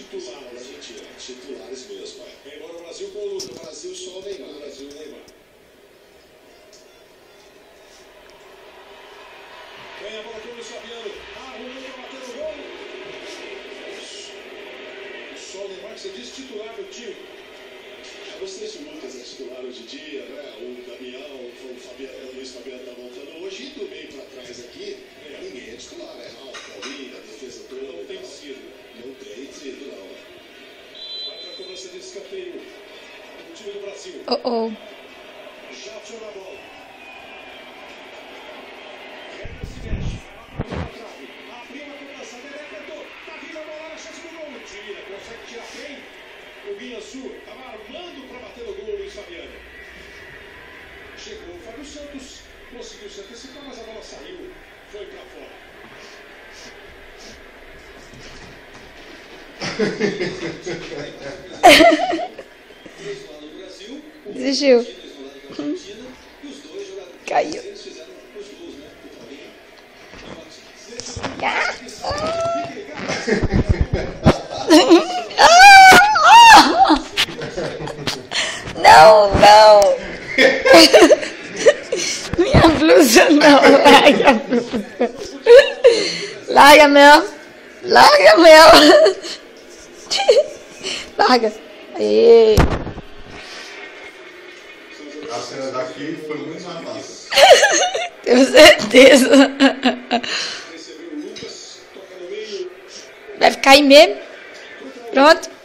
titular da Argentina. Titulares mesmo, é. Embora o Brasil com o Lucas. No Brasil só o Neymar. No Brasil, o Neymar. Vem a bola com o Luiz Fabiano. Arrumou para bater no gol. Só o Neymar que você disse titular do time. Os três Lucas é titular hoje em dia, né? O Damião, o Luiz Fabiano tá voltando hoje. E do meio para trás aqui, ninguém é titular, né? O Paulinho, a defesa toda. Não tem sido. Não tem sido, não. Vai para a cobrança de escanteio. O time do Brasil. Jadson na bola. Se mexe. Vai para trave. Abriu a cobrança. Apertou. Tá vindo a bola na chance do gol. Tira. Consegue tirar bem. O Guiaçu estava armando para bater o gol, Luiz Fabiano. Chegou o Fábio Santos, conseguiu se antecipar, mas a bola saiu, foi para fora. Desistiu. Caiu. Não, não. Minha blusa não, larga a blusa. Larga mesmo. Larga mesmo. Larga. Aê. A cena daqui foi muito mais massa. Tenho certeza. Vai ficar aí mesmo. Pronto.